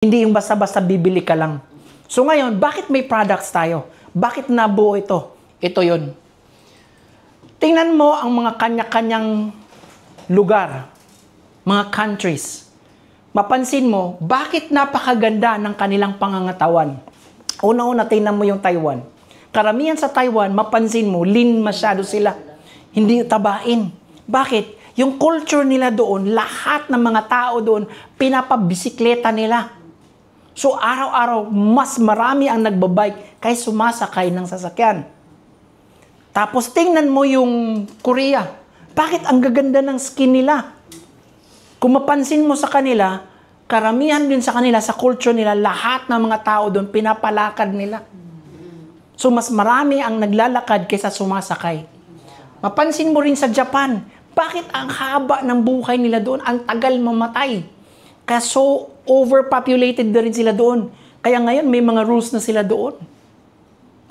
Hindi yung basta-basta bibili ka lang. So ngayon, bakit may products tayo? Bakit nabuo ito? Ito yun. Tingnan mo ang mga kanya-kanyang lugar, mga countries. Mapansin mo, bakit napakaganda ng kanilang pangangatawan? Una-una, tingnan mo yung Taiwan. Karamihan sa Taiwan, mapansin mo, lean masyado sila. Hindi tabain. Bakit? Yung culture nila doon, lahat ng mga tao doon, pinapabisikleta nila. So, araw-araw, mas marami ang nagbabike kaysa sumasakay ng sasakyan. Tapos, tingnan mo yung Korea. Bakit ang gaganda ng skin nila? Kung mapansin mo sa kanila, karamihan din sa kanila, sa culture nila, lahat ng mga tao doon, pinapalakad nila. So, mas marami ang naglalakad kaysa sumasakay. Mapansin mo rin sa Japan, bakit ang haba ng buhay nila doon? Ang tagal mamatay. Kaya so overpopulated na rin sila doon. Kaya ngayon may mga rules na sila doon.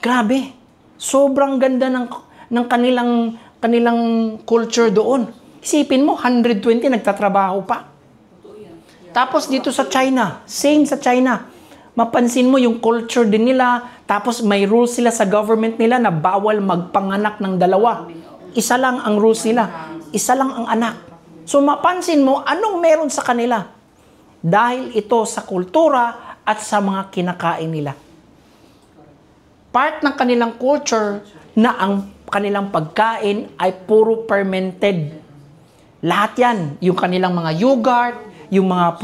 Grabe. Sobrang ganda ng kanilang culture doon. Isipin mo, 120 nagtatrabaho pa. Tapos dito sa China, same sa China. Mapansin mo yung culture din nila, tapos may rules sila sa government nila na bawal magpanganak ng dalawa. Isa lang ang rules nila. Isa lang ang anak. So mapansin mo, anong meron sa kanila? Dahil ito sa kultura at sa mga kinakain nila. Part ng kanilang culture na ang kanilang pagkain ay puro fermented. Lahat yan. Yung kanilang mga yogurt, yung mga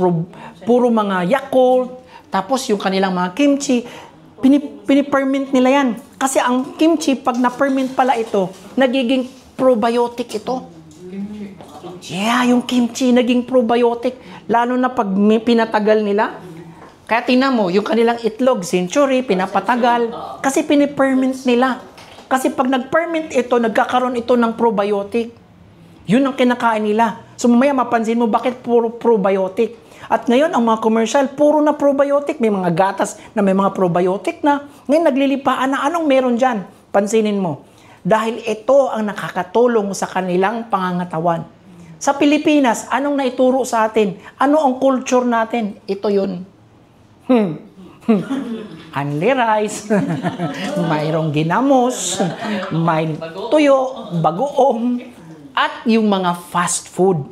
puro mga Yakult, tapos yung kanilang mga kimchi, piniperment nila yan. Kasi ang kimchi, pag na-ferment pala ito, nagiging probiotic ito. Yeah, yung kimchi naging probiotic. Lalo na pag pinatagal nila. Kaya tingnan mo, yung kanilang itlog, century, pinapatagal. Kasi piniperment nila. Kasi pag nag-ferment ito, nagkakaroon ito ng probiotic. Yun ang kinakain nila. So mamaya mapansin mo, bakit puro probiotic? At ngayon, ang mga commercial, puro na probiotic. May mga gatas na may mga probiotic na. Ngayon, naglilipaan na anong meron dyan? Pansinin mo. Dahil ito ang nakakatulong sa kanilang pangangatawan. Sa Pilipinas, anong naituro sa atin? Ano ang culture natin? Ito yun. Only rice, mayroong ginamos, may tuyo, bagoong, at yung mga fast food.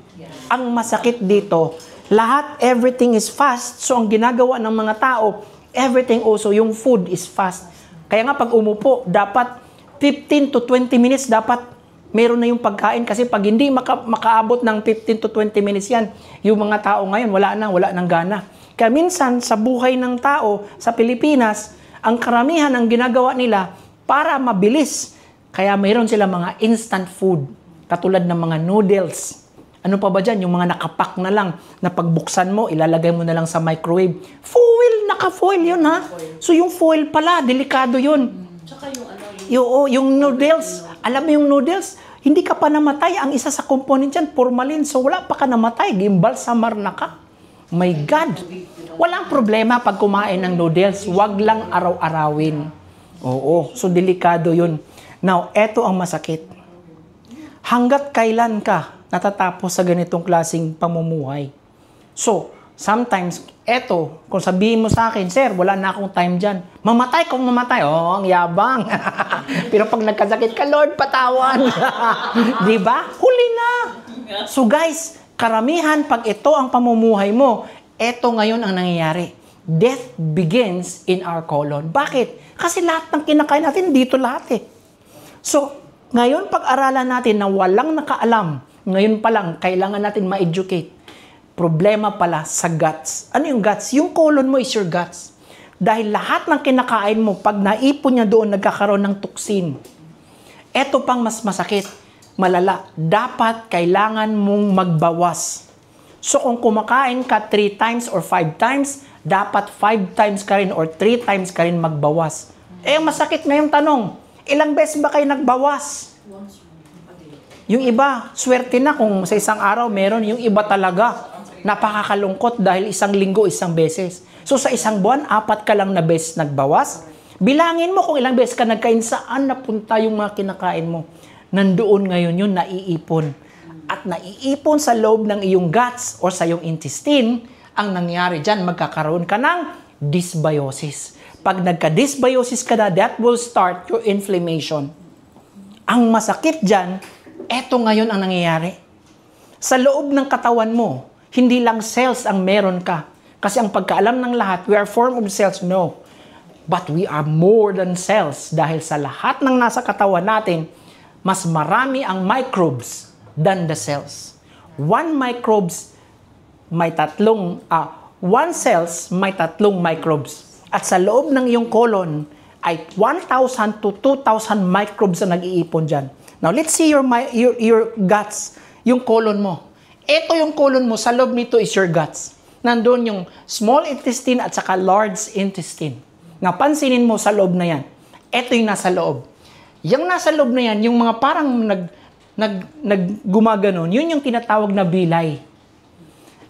Ang masakit dito, lahat, everything is fast. So, ang ginagawa ng mga tao, everything also, yung food is fast. Kaya nga, pag umupo, dapat 15 to 20 minutes, dapat meron na yung pagkain kasi pag hindi makaabot ng 15 to 20 minutes yan, yung mga tao ngayon, wala nang gana. Kaya minsan, sa buhay ng tao sa Pilipinas, ang karamihan ang ginagawa nila para mabilis. Kaya mayroon sila mga instant food, katulad ng mga noodles. Ano pa ba dyan? Yung mga nakapak na lang, na pagbuksan mo, ilalagay mo na lang sa microwave. Foil, naka-foil yun ha. So yung foil pala, delikado yun. Tsaka yung noodles, alam mo yung noodles, hindi ka pa namatay. Ang isa sa component yan, formalin. So wala pa ka namatay, gimbalsamar na ka. My God! Walang problema pag kumain ng noodles. Wag lang araw-arawin. Oo, so delikado yun. Now, eto ang masakit. Hanggat kailan ka natatapos sa ganitong klaseng pamumuhay? So, sometimes, eto, kung sabihin mo sa akin, sir, wala na akong time dyan. Mamatay kung mamatay. Oh, ang yabang. Pero pag nagkasakit ka, Lord, patawan. Diba? Huli na. So guys, karamihan, pag ito ang pamumuhay mo, eto ngayon ang nangyayari. Death begins in our colon. Bakit? Kasi lahat ng kinakain natin, dito lahat eh. So, ngayon pag-aralan natin na walang nakaalam, ngayon pa lang, kailangan natin ma-educate. Problema pala sa guts. Ano yung guts? Yung colon mo is your guts. Dahil lahat ng kinakain mo, pag naipon niya doon, nagkakaroon ng toxin. Ito pang mas masakit, malala. Dapat kailangan mong magbawas. So kung kumakain ka 3 times or 5 times, dapat 5 times ka rin or 3 times ka rin magbawas. Eh, masakit ngayong tanong, ilang beses ba kayo nagbawas? Yung iba, swerte na kung sa isang araw meron. Yung iba talaga, napakakalungkot dahil isang linggo, isang beses. So sa isang buwan, 4 ka lang na beses nagbawas. Bilangin mo kung ilang beses ka nagkain, saan napunta yung mga kinakain mo. Nandoon ngayon yun, naiipon. At naiipon sa loob ng iyong guts or sa iyong intestine Ang nangyari dyan, magkakaroon ka ng dysbiosis. Pag nagka-dysbiosis ka na, that will start your inflammation. Ang masakit dyan, eto ngayon ang nangyayari. Sa loob ng katawan mo, hindi lang cells ang meron ka. Kasi ang pagkaalam ng lahat, we are formed of cells, no. But we are more than cells dahil sa lahat ng nasa katawan natin, mas marami ang microbes than the cells. One cells may tatlong microbes. At sa loob ng iyong colon ay 1,000 to 2,000 microbes na nag-iipon dyan. Now, let's see your guts, yung colon mo. Ito yung colon mo, sa loob nito is your guts. Nandun yung small intestine at saka large intestine. Napansinin mo sa loob na yan. Ito yung nasa loob. Yung nasa loob na yan, yung mga parang gumaganon, yun yung tinatawag na bilay.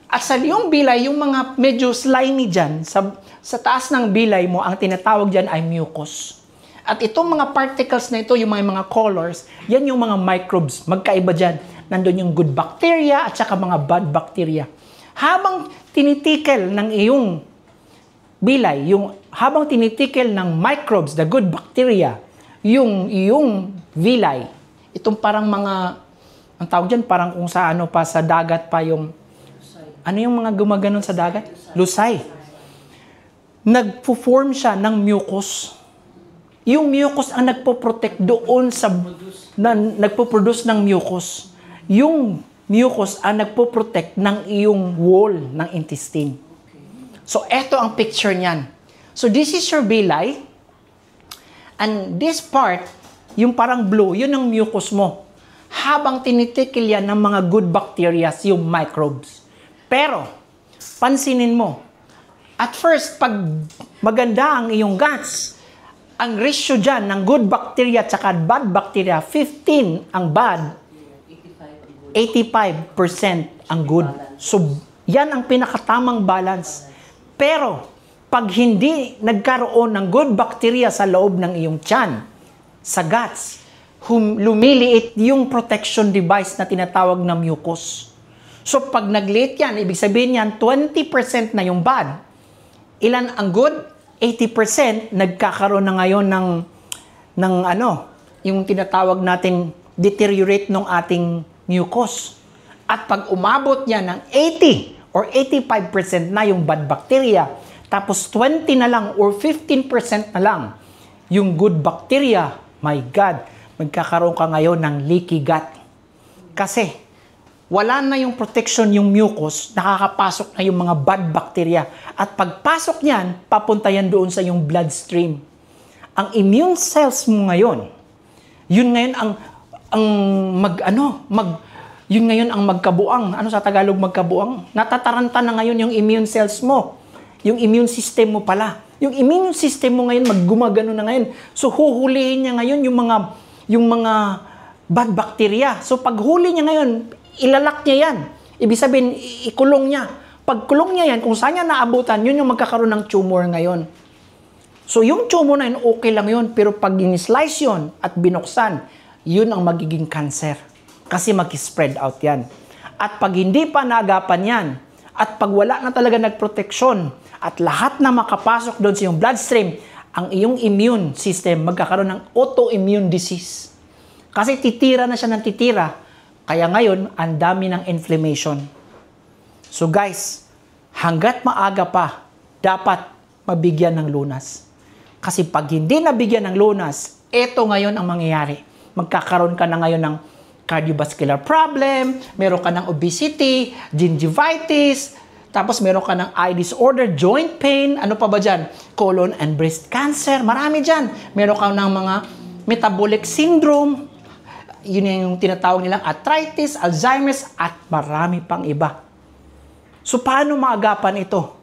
At sa yung bilay, yung mga medyo slimy dyan, sa taas ng bilay mo, ang tinatawag dyan ay mucus. At itong mga particles na ito, yung mga colors, yan yung mga microbes. Magkaiba dyan. Nandun yung good bacteria at saka mga bad bacteria. Habang tinitikel ng iyong bilay, habang tinitikel ng microbes, the good bacteria, yung villi, itong parang mga, ang tawag dyan, parang kung sa sa dagat pa yung, ano yung mga gumaganon sa dagat? Lusay. Nagpo-form siya ng mucus. Yung mucus ang nagpo-protect doon nagpo-produce ng mucus. Yung mucus ang nagpo-protect ng iyong wall ng intestine. So, eto ang picture niyan. So, this is your villi. And this part, yung parang blue, yun ang mucus mo. Habang tinitikil yan ng mga good bacteria, yung microbes. Pero, pansinin mo, at first, pag maganda ang iyong guts, ang ratio dyan ng good bacteria at saka bad bacteria, 15 ang bad, 85% ang good. So, yan ang pinakatamang balance. Pero, pag hindi nagkaroon ng good bacteria sa loob ng iyong tiyan, sa guts, lumiliit yung protection device na tinatawag na mucus. So, pag nagliit yan, ibig sabihin yan, 20% na yung bad. Ilan ang good? 80% nagkakaroon na ngayon ng yung tinatawag natin deteriorate ng ating mucus. At pag umabot niya ng 80 or 85% na yung bad bacteria, tapos 20 na lang or 15% na lang yung good bacteria, my God, magkakaroon ka ngayon ng leaky gut. Kasi wala na yung protection yung mucus, nakakapasok na yung mga bad bacteria. At pagpasok niyan, papunta yan doon sa yung bloodstream. Ang immune cells mo ngayon, yun ngayon yun ngayon ang magkabuang. Ano sa Tagalog magkabuang? Natataranta na ngayon yung immune cells mo. Yung immune system mo pala. Yung immune system mo ngayon, maggumagano na ngayon. So, huhulihin niya ngayon yung mga bad bacteria. So, pag huli niya ngayon, ilalak niya yan. Ibig sabihin, ikulong niya. Pag kulong niya yan, kung saan niya naabutan, yun yung magkakaroon ng tumor ngayon. So, yung tumor na yun, okay lang yun. Pero pag in-slice yun at binuksan, yun ang magiging cancer. Kasi mag-spread out yan. At pag hindi pa naagapan yan, at pag wala na talaga nagproteksyon, at lahat na makapasok doon sa iyong bloodstream, ang iyong immune system magkakaroon ng autoimmune disease. Kasi titira na siya ng titira. Kaya ngayon, ang dami ng inflammation. So guys, hanggat maaga pa, dapat mabigyan ng lunas. Kasi pag hindi nabigyan ng lunas, eto ngayon ang mangyayari. Magkakaroon ka na ngayon ng cardiovascular problem, meron ka ng obesity, gingivitis, tapos meron ka ng eye disorder, joint pain, ano pa ba dyan? Colon and breast cancer, marami dyan. Meron ka ng mga metabolic syndrome, yun yung tinatawag nilang arthritis, Alzheimer's, at marami pang iba. So, paano maagapan ito?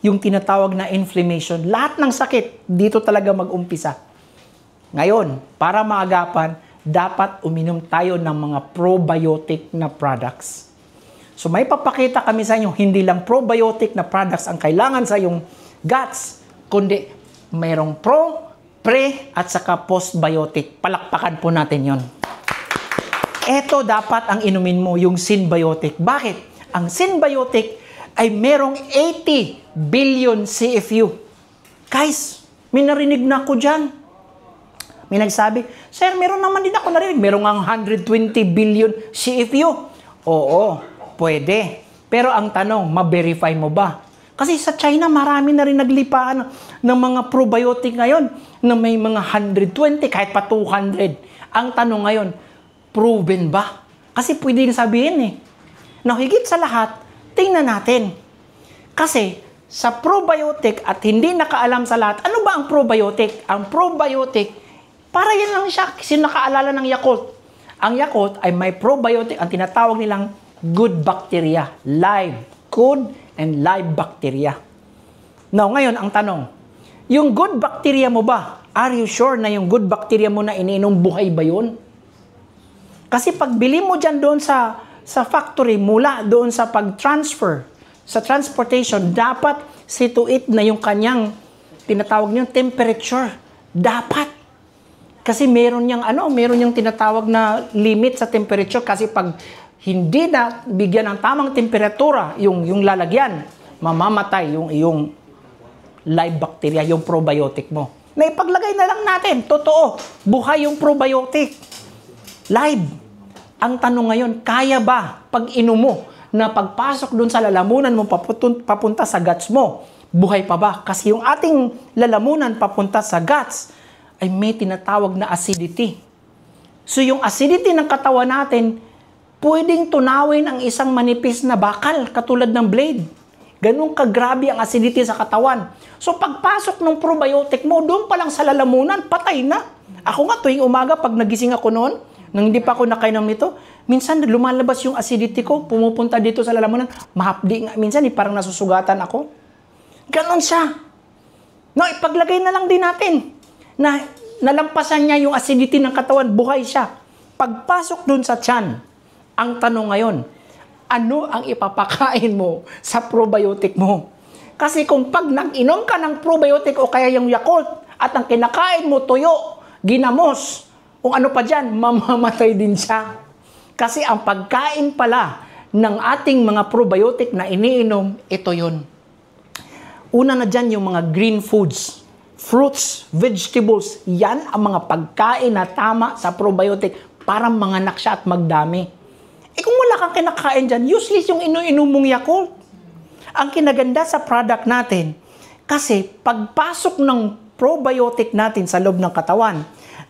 Yung tinatawag na inflammation. Lahat ng sakit, dito talaga mag-umpisa. Ngayon, para maagapan, dapat uminom tayo ng mga probiotic na products. So, may papakita kami sa inyo, hindi lang probiotic na products ang kailangan sa iyong guts, kundi mayroong pro, pre, at saka postbiotic. Palakpakan po natin yon. Ito dapat ang inumin mo, yung synbiotic. Bakit? Ang synbiotic, ay merong 80 billion CFU. Guys, may narinig na ako dyan. May nagsabi, Sir, meron naman din ako narinig. Merong ang 120 billion CFU. Oo, pwede. Pero ang tanong, ma-verify mo ba? Kasi sa China, marami na rin naglipaan ng mga probiotic ngayon na may mga 120, kahit pa 200. Ang tanong ngayon, proven ba? Kasi pwede rin sabihin eh. Now, higit sa lahat, tingnan natin. Kasi sa probiotic at hindi nakaalam sa lahat, ano ba ang probiotic? Ang probiotic, para yan lang siya. Sino nakaalala ng Yakult? Ang Yakult ay may probiotic, ang tinatawag nilang good bacteria. Live. Good and live bacteria. Now, ngayon, ang tanong, yung good bacteria mo ba, are you sure na yung good bacteria mo na iniinom buhay ba yun? Kasi pag bili mo dyan doon sa factory, mula doon sa pag-transfer, sa transportation, dapat see to it na yung kanyang, tinatawag niyang temperature. Dapat. Kasi meron niyang tinatawag na limit sa temperature kasi pag hindi na bigyan ng tamang temperatura yung lalagyan, mamamatay yung iyong live bacteria, yung probiotic mo. Na ipaglagay na lang natin, totoo, buhay yung probiotic. Live. Ang tanong ngayon, kaya ba pag inom mo na pagpasok dun sa lalamunan mo papunta sa guts mo, buhay pa ba? Kasi yung ating lalamunan papunta sa guts ay may tinatawag na acidity. So yung acidity ng katawan natin, pwedeng tunawin ang isang manipis na bakal, katulad ng blade. Ganun kagrabe ang acidity sa katawan. So pagpasok ng probiotic mo, doon pa lang sa lalamunan, patay na. Ako nga tuwing umaga, pag nagising ako noon, nang hindi pa ako nakainom nito, minsan lumalabas yung acidity ko, pumupunta dito sa lalamunan, mahapdi nga. Minsan parang nasusugatan ako. Ganon siya. No, ipaglagay na lang din natin na nalampasan niya yung acidity ng katawan, buhay siya. Pagpasok doon sa tiyan, ang tanong ngayon, ano ang ipapakain mo sa probiotic mo? Kasi kung pag nag-inom ka ng probiotic o kaya yung Yakult at ang kinakain mo tuyo, ginamos, kung ano pa dyan, mamamatay din siya. Kasi ang pagkain pala ng ating mga probiotic na iniinom, ito yun. Una na dyan yung mga green foods, fruits, vegetables, yan ang mga pagkain na tama sa probiotic para manganak siya at magdami. Kung wala kang kinakain dyan, useless yung inu-inom mong Yakult. Ang kinaganda sa product natin, kasi pagpasok ng probiotic natin sa loob ng katawan,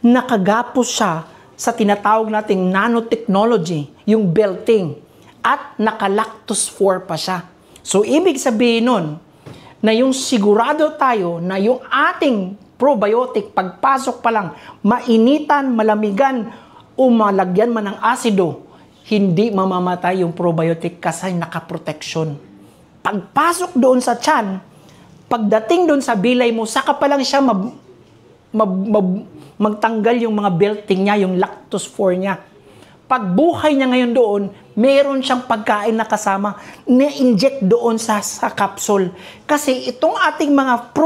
nakagapos siya sa tinatawag nating nanotechnology, yung belting, at naka-lactose-4 pa siya. So, ibig sabihin nun, na yung sigurado tayo na yung ating probiotic, pagpasok pa lang, mainitan, malamigan, o malagyan man ng asido, hindi mamamatay yung probiotic kasi nakaproteksyon. Pagpasok doon sa tiyan, pagdating doon sa bilay mo, saka pa lang siya magtanggal yung mga belting niya, yung lactose-4 niya. Pagbuhay niya ngayon doon, meron siyang pagkain na kasama, na-inject doon sa capsule. Kasi itong ating mga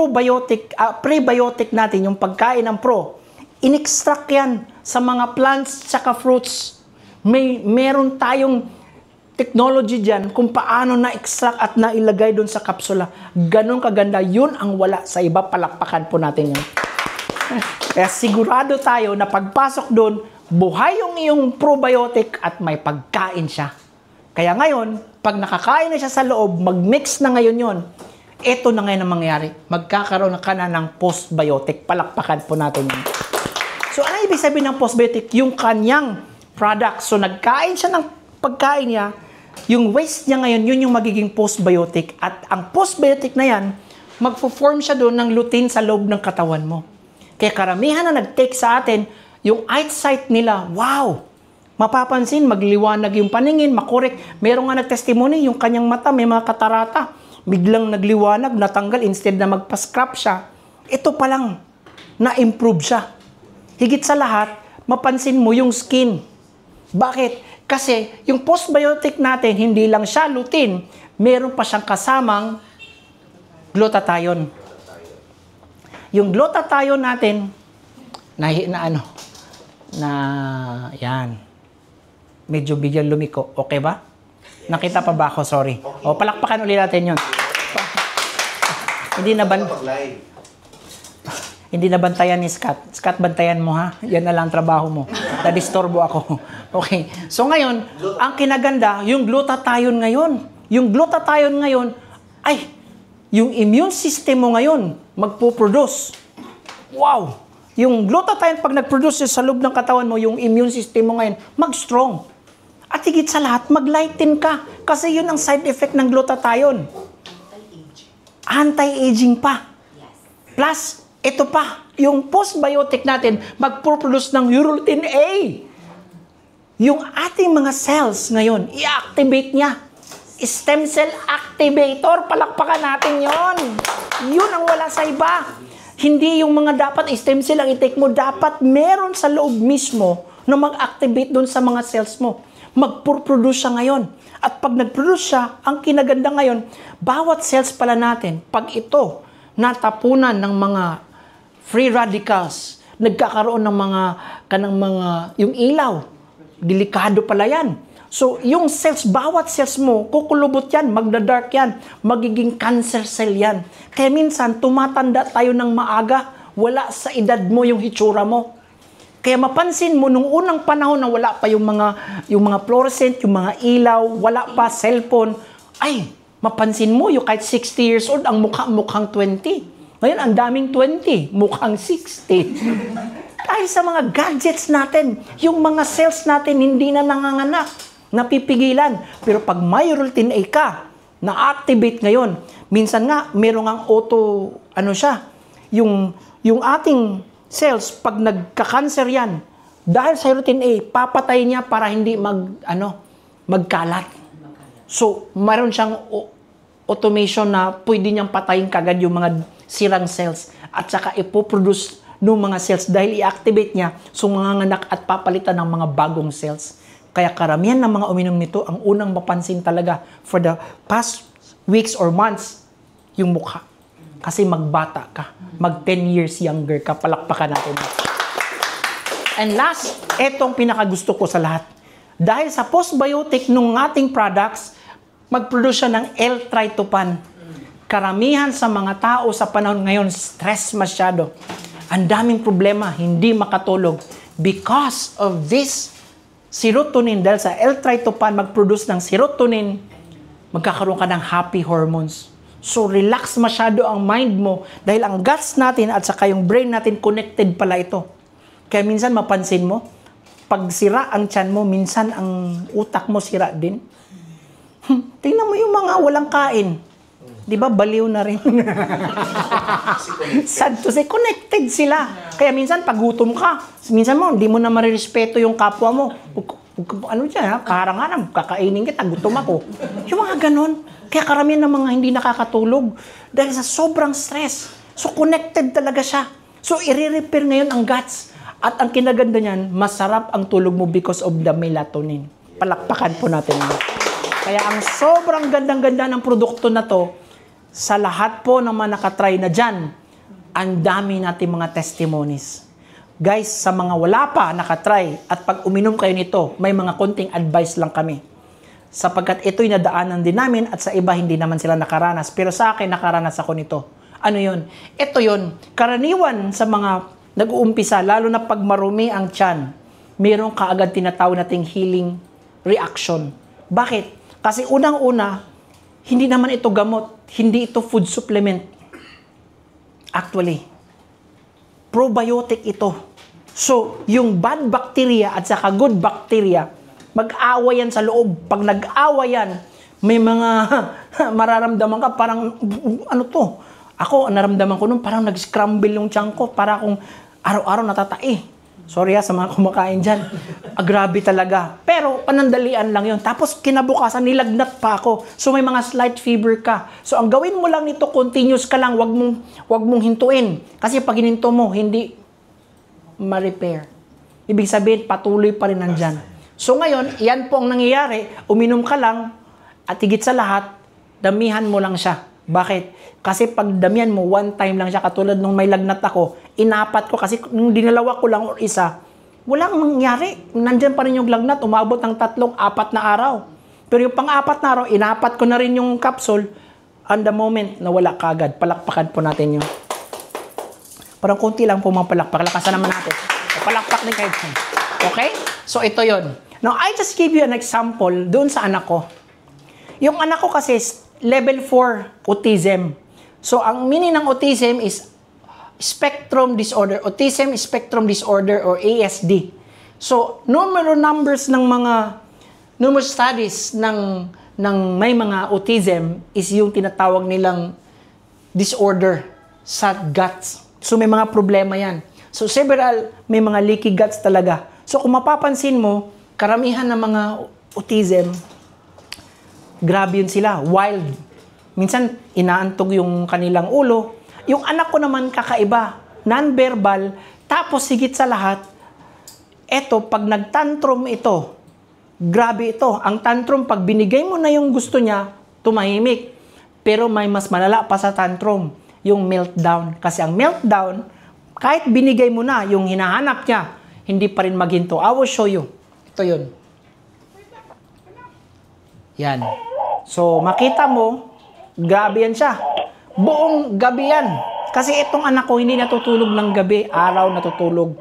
prebiotic natin, yung pagkain ng in-extract yan sa mga plants tsaka fruits. Meron tayong technology dyan kung paano na-extract at nailagay doon sa kapsula. Ganon kaganda. Yun ang wala sa iba. Palakpakan po natin yun. Kaya sigurado tayo na pagpasok doon, buhay yung iyong probiotic at may pagkain siya. Kaya ngayon, pag nakakain na siya sa loob, mag-mix na ngayon yun, ito na ngayon ang mangyayari. Magkakaroon ka na ng postbiotic. Palakpakan po natin yun. So, ano ibig sabihin ng postbiotic? Yung kanyang product. So, nagkain siya ng pagkain niya, yung waste niya ngayon, yun yung magiging postbiotic. At ang postbiotic na yan, magpo-form siya doon ng lutein sa loob ng katawan mo. Kaya karamihan na nag-take sa atin, yung eyesight nila, wow! Mapapansin, magliwanag yung paningin, makorek. Meron nga nag-testimony, yung kanyang mata, may mga katarata. Biglang nagliwanag, natanggal, instead na magpa-scrap siya. Ito pa lang, na-improve siya. Higit sa lahat, mapansin mo yung skin. Bakit? Kasi yung postbiotic natin, hindi lang siya lutein, meron pa siyang kasamang glutathione. Yung glutathione natin, yan, medyo bigyan lumiko. Okay ba? Nakita pa ba ako? Sorry. O, palakpakan ulit natin yun. Hindi na hindi na bantayan ni Scott. Scott, bantayan mo ha. Yan na lang trabaho mo. Nadistorbo ako. Okay. So ngayon, ang kinaganda, yung glutathione ngayon. Yung glutathione ngayon, ay, yung immune system mo ngayon, magpuproduce. Wow! Yung glutathione, pag nag-produce sa loob ng katawan mo, yung immune system mo ngayon, mag-strong. At higit sa lahat, mag-lighten ka. Kasi yun ang side effect ng glutathione. Anti-aging pa. Plus, ito pa, yung postbiotic natin, magpuproduce ng urotin A. Yung ating mga cells ngayon, i-activate niya. Stem cell activator, palakpakan natin yon. Yun ang wala sa iba. Hindi yung mga dapat stem cell ang i-take mo, dapat meron sa loob mismo na mag-activate doon sa mga cells mo. Mag-produce siya ngayon. At pag nag-produce siya, ang kinaganda ngayon, bawat cells pala natin, pag ito natapunan ng mga free radicals, nagkakaroon ng yung ilaw, delikado pala yan. So, yung cells, bawat cells mo, kukulubot yan, magda-dark yan, magiging cancer cell yan. Kaya minsan, tumatanda tayo ng maaga, wala sa edad mo yung hitsura mo. Kaya mapansin mo, nung unang panahon na wala pa yung mga fluorescent, yung mga ilaw, wala pa cellphone, ay, mapansin mo, yung kahit 60 years old, ang mukhang 20. Ngayon, ang daming 20, mukhang 60. Dahil sa mga gadgets natin, yung mga cells natin hindi na nanganganak, napipigilan. Pero pag may urotin A ka, na-activate ngayon, minsan nga, merong ang yung ating cells, pag nagka-cancer yan, dahil sa urotin A, papatay niya para hindi magkalat. So, mayroon siyang automation na pwede niyang patayin kagad yung mga sirang cells at saka ipoproduce ng mga cells dahil i-activate niya so manganganak at papalitan ng mga bagong cells. Kaya karamihan ng mga uminom nito, ang unang mapansin talaga for the past weeks or months, yung mukha. Kasi magbata ka. Mag 10 years younger ka. Palakpakan natin. And last, etong pinakagusto ko sa lahat. Dahil sa postbiotic ng ating products, mag-produce siya ng L-tryptophan. Karamihan sa mga tao sa panahon ngayon, stress masyado. Ang daming problema, hindi makatulog. Because of this serotonin, dahil sa L-tryptophan mag-produce ng serotonin, magkakaroon ka ng happy hormones. So, relax masyado ang mind mo dahil ang guts natin at saka yung brain natin connected pala ito. Kaya minsan mapansin mo, pag sira ang tiyan mo, minsan ang utak mo sira din. Tingnan mo yung mga walang kain. Di ba, baliw na rin. Sad to say, connected sila. Kaya minsan, pag gutom ka, minsan mo, hindi mo na marirespeto yung kapwa mo. Ano dyan, ha? Karangan, kakainin kita, gutom ako. Yung mga ganon. Kaya karamihan ng mga hindi nakakatulog dahil sa sobrang stress. So, connected talaga siya. So, i-repair ngayon ang guts. At ang kinaganda niyan, masarap ang tulog mo because of the melatonin. Palakpakan po natin. Kaya ang sobrang gandang-ganda ng produkto na to, sa lahat po ng mga nakatry na dyan, ang dami natin mga testimonies. Guys, sa mga wala pa nakatry, at pag uminom kayo nito, may mga konting advice lang kami. Sapagkat ito'y nadaanan din namin at sa iba hindi naman sila nakaranas. Pero sa akin, nakaranas ako nito. Ano yun? Ito yun. Karaniwan sa mga nag-uumpisa, lalo na pag marumi ang tiyan, mayroong kaagad tinatawag nating healing reaction. Bakit? Kasi unang-una, hindi naman ito gamot. Hindi ito food supplement. Actually, probiotic ito. So, yung bad bacteria at saka good bacteria, mag-awayan sa loob. Pag nag-awayan, may mga mararamdaman ka parang, ano to? Ako, naramdaman ko nun, parang nag-scramble yung tiyan ko. Para akong araw-araw natatai. Sorry sa mga kumakain dyan. Grabe talaga. Pero panandalian lang yun. Tapos kinabukasan, nilagnat pa ako. So may mga slight fever ka. So ang gawin mo lang nito, continuous ka lang. Wag mong hintuin. Kasi pag hininto mo, hindi ma-repair. Ibig sabihin, patuloy pa rin nandyan. So ngayon, yan po ang nangyayari. Uminom ka lang at higit sa lahat, damihan mo lang siya. Bakit? Kasi pag damihan mo, one time lang siya. Katulad nung may lagnat ako, inapat ko. Kasi nung dinalawa ko lang or isa, walang mangyari. Nandyan pa rin yung lagnat. Umabot ng 3-4 na araw. Pero yung pang-apat na araw, inapat ko na rin yung capsule, and the moment, nawala kagad. Palakpakan po natin yung, parang konti lang po mga palakpak. Lakasan naman natin. So, palakpak din kayo. Okay? So, ito yon. Now, I just give you an example doon sa anak ko. Yung anak ko kasi, level 4 autism. So, ang meaning ng autism is spectrum disorder. Autism spectrum disorder or ASD. So, numbers ng mga numerous studies ng may mga autism is yung tinatawag nilang disorder sa guts. So, may mga problema yan. So, may mga leaky guts talaga. So, kung mapapansin mo, karamihan ng mga autism, grabe yun sila, wild. Minsan, inaantog yung kanilang ulo. Yung anak ko naman kakaiba, non-verbal, tapos higit sa lahat, eto, pag nag-tantrum ito, grabe ito. Ang tantrum, pag binigay mo na yung gusto niya, tumahimik. Pero may mas malala pa sa tantrum, yung meltdown. Kasi ang meltdown, kahit binigay mo na yung hinahanap niya, hindi pa rin maghinto. I will show you. Ito yun. Yan. So, makita mo, grabe yan siya. Buong gabi yan. Kasi itong anak ko, hindi natutulog ng gabi. Araw natutulog.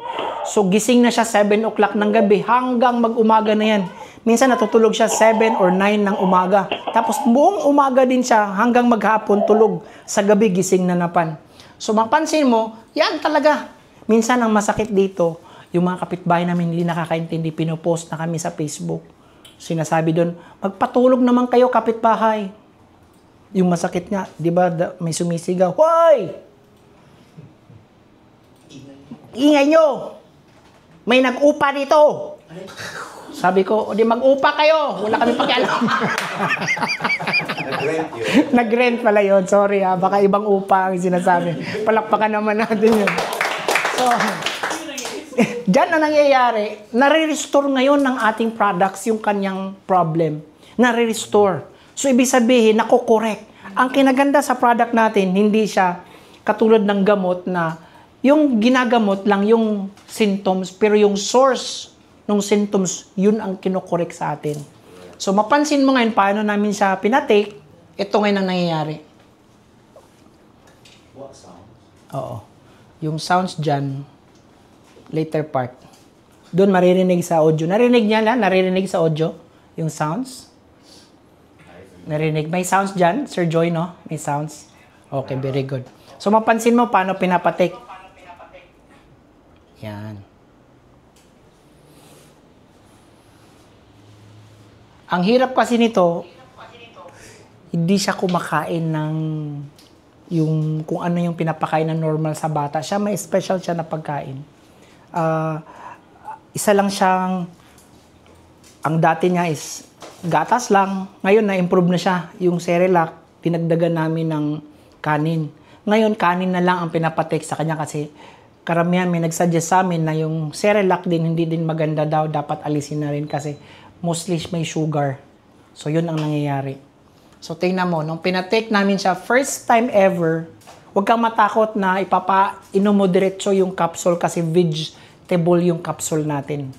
So, gising na siya 7 o'clock ng gabi hanggang mag-umaga na yan. Minsan natutulog siya 7 or 9 ng umaga. Tapos buong umaga din siya hanggang maghapon tulog. Sa gabi gising na napan. So mapansin mo, yan talaga. Minsan ang masakit dito, yung mga kapitbahay namin hindi nakakaintindi, pinopost na kami sa Facebook. Sinasabi doon, magpatulog naman kayo kapitbahay. Yung masakit nga, di ba may sumisigaw, hoy! Ingay nyo! May nag-upa dito! Sabi ko, o di mag-upa kayo. Wala kami pakialam. Nag-rent yun. Nag-rent pala yun. Sorry ha. Baka ibang upa ang sinasabi. Palakpakan naman natin yun. So, dyan na nangyayari, nare-restore ngayon ng ating products yung kanyang problem. Nare-restore. So, ibig sabihin, nako-correct. Ang kinaganda sa product natin, hindi siya katulad ng gamot na yung ginagamot lang yung symptoms, pero yung source ng symptoms, yun ang kinokorek sa atin. So, mapansin mo ngayon, paano namin siya pinatake, ito ngayon ang nangyayari. What sound? Oo. Yung sounds dyan, later part. Doon maririnig sa audio. Narinig niya lang? Naririnig sa audio? Yung sounds? Narinig. May sounds dyan, Sir Joy, no? May sounds. Okay, very good. So, mapansin mo paano pinapatake. Yan. Ang hirap kasi nito, hindi siya kumakain ng yung kung ano yung pinapakain ng normal sa bata. Siya may special siya na pagkain. Isa lang siyang, ang dati niya is gatas lang. Ngayon na-improve na siya. Yung Cerelac, dinagdagan namin ng kanin. Ngayon, kanin na lang ang pinapatek sa kanya kasi karamihan may nagsuggest sa amin na yung Cerelac din hindi din maganda daw. Dapat alisin na rin kasi mostly may sugar. So, yun ang nangyayari. So, tingnan mo, nung pinatake namin siya, first time ever, huwag kang matakot na ipapa-inom mo diretso yung capsule kasi vegetable yung capsule natin.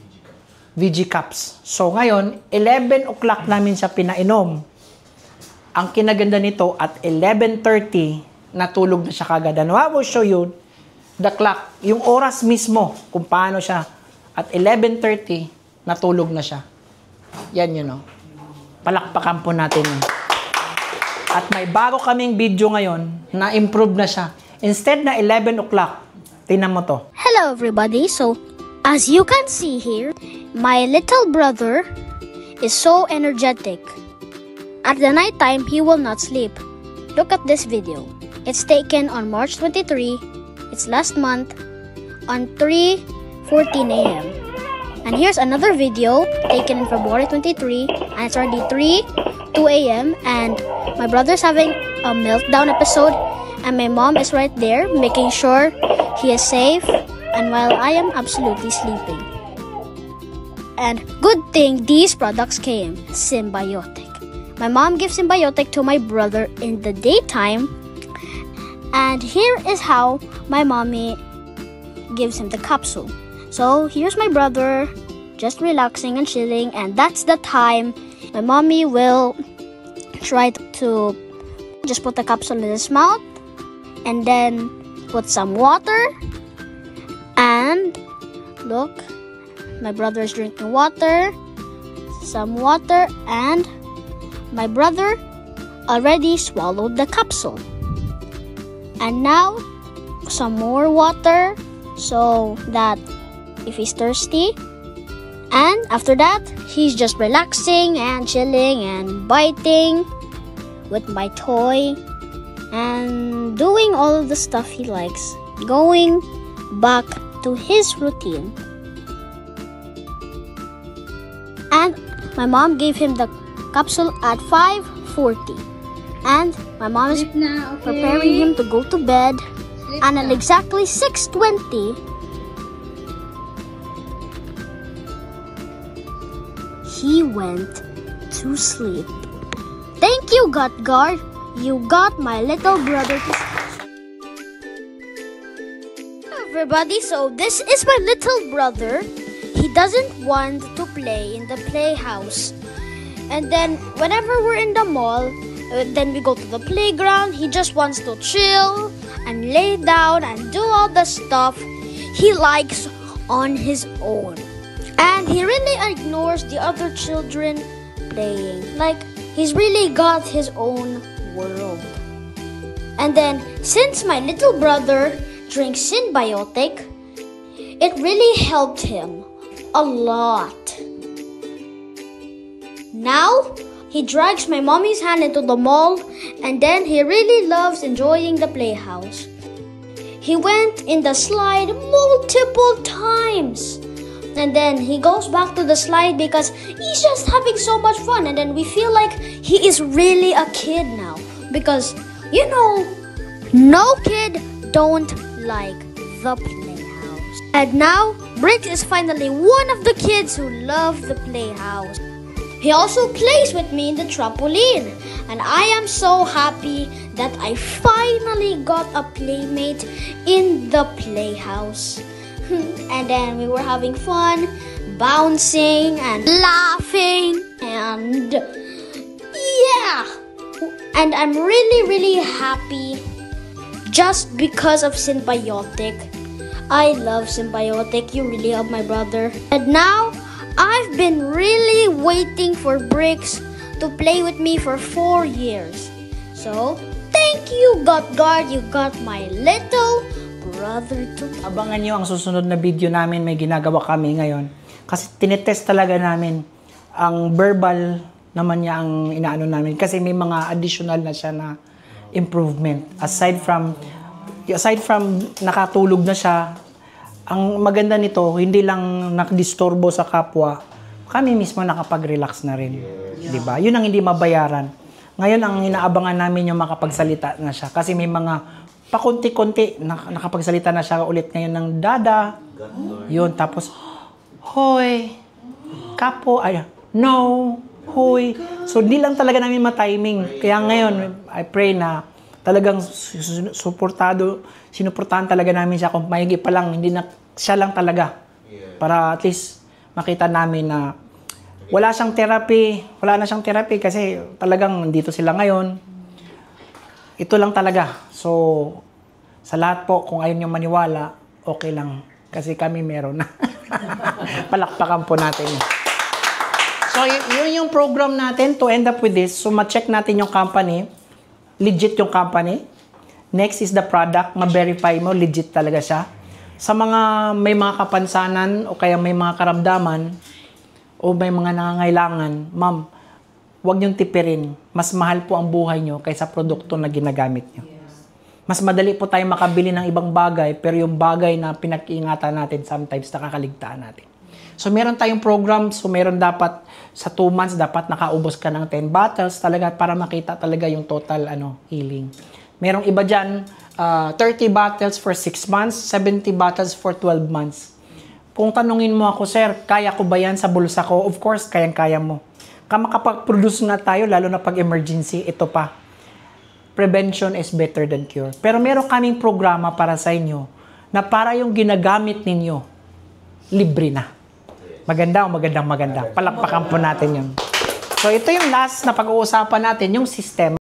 VG Caps. So, ngayon, 11 o'clock namin siya pinainom. Ang kinaganda nito, at 11:30, natulog na siya kagad. And I will show you the clock, yung oras mismo, kung paano siya. At 11:30, natulog na siya. Yan yun, no? Palakpakan po natin yun. At may bago kaming video ngayon na improve na siya. Instead na 11 o'clock, tingnan mo to. Hello everybody, so as you can see here, my little brother is so energetic. At the night time, he will not sleep. Look at this video. It's taken on March 23, it's last month, on 3:14 a.m. And here's another video taken in February 23, and it's already 2 a.m. and my brother's having a meltdown episode, and my mom is right there making sure he is safe, and while I am absolutely sleeping. And good thing these products came, Symbiotic. My mom gives Symbiotic to my brother in the daytime, and here is how my mommy gives him the capsule. So here's my brother just relaxing and chilling, and that's the time my mommy will try to just put the capsule in his mouth and then put some water. And look, my brother is drinking water, some water, and my brother already swallowed the capsule. And now some more water so that if he's thirsty. And after that, he's just relaxing and chilling and biting with my toy and doing all of the stuff he likes, going back to his routine. And my mom gave him the capsule at 5:40, and my mom is preparing him to go to bed. And at exactly 6:20, he went to sleep. Thank you, Guard. You got my little brother to sleep. Everybody, so this is my little brother. He doesn't want to play in the playhouse. And then whenever we're in the mall, then we go to the playground, he just wants to chill and lay down and do all the stuff he likes on his own. And he really ignores the other children playing. Like, he's really got his own world. And then, since my little brother drinks Synbiotic, it really helped him a lot. Now, he drags my mommy's hand into the mall, and then he really loves enjoying the playhouse. He went in the slide multiple times. And then he goes back to the slide because he's just having so much fun. And then we feel like he is really a kid now. Because, you know, no kid don't like the playhouse. And now, Briggs is finally one of the kids who love the playhouse. He also plays with me in the trampoline. And I am so happy that I finally got a playmate in the playhouse. And then we were having fun, bouncing and laughing, and yeah. And I'm really happy just because of Synbiotic. I love Synbiotic. You really helped my brother. And now, I've been really waiting for Briggs to play with me for 4 years. So, thank you, Guard. You got my little brother too. Abangan nyo ang susunod na video namin, may ginagawa kami ngayon. Kasi tinetest talaga namin ang verbal naman niya ang inaano namin. Kasi may mga additional na siya na improvement. Aside from nakatulog na siya, ang maganda nito, hindi lang nakadisturbo sa kapwa, kami mismo nakapag-relax na rin. Yeah. Diba? Yun ang hindi mabayaran. Ngayon, ang inaabangan namin yung makapagsalita na siya. Kasi may mga pakunti-kunti, nakapagsalita na siya ulit ngayon ng dada. Yun, tapos, hoy, kapo, ay, no, hoy. So, di lang talaga namin ma-timing. Kaya ngayon, I pray na talagang sinuportahan talaga namin siya. Kung maigi pa lang, hindi na siya lang talaga. Para at least makita namin na wala na siyang therapy kasi talagang nandito sila ngayon. Ito lang talaga. So, sa lahat po, kung ayaw nyo maniwala, okay lang. Kasi kami meron na. Palakpakan po natin. So, yun yung program natin to end up with this. So, ma-check natin yung company. Legit yung company. Next is the product. Ma-verify mo, legit talaga siya. Sa mga may mga kapansanan o kaya may mga karamdaman o may mga nangangailangan, ma'am, huwag niyong tipirin. Mas mahal po ang buhay niyo kaysa produkto na ginagamit niyo. Mas madali po tayo makabili ng ibang bagay, pero yung bagay na pinag-iingatan natin, sometimes nakakaligtaan natin. So, meron tayong program. So, meron dapat sa 2 months, dapat nakaubos ka ng 10 bottles talaga para makita talaga yung total healing. Merong iba dyan, 30 bottles for 6 months, 70 bottles for 12 months. Kung tanungin mo ako, sir, kaya ko ba yan sa bulsa ko? Of course, kayang-kaya mo. Makapag-produce na tayo, lalo na pag-emergency, ito pa. Prevention is better than cure. Pero meron kaming programa para sa inyo na para yung ginagamit ninyo, libre na. Maganda. Palakpakan po natin yun. So, ito yung last na pag-uusapan natin, yung system.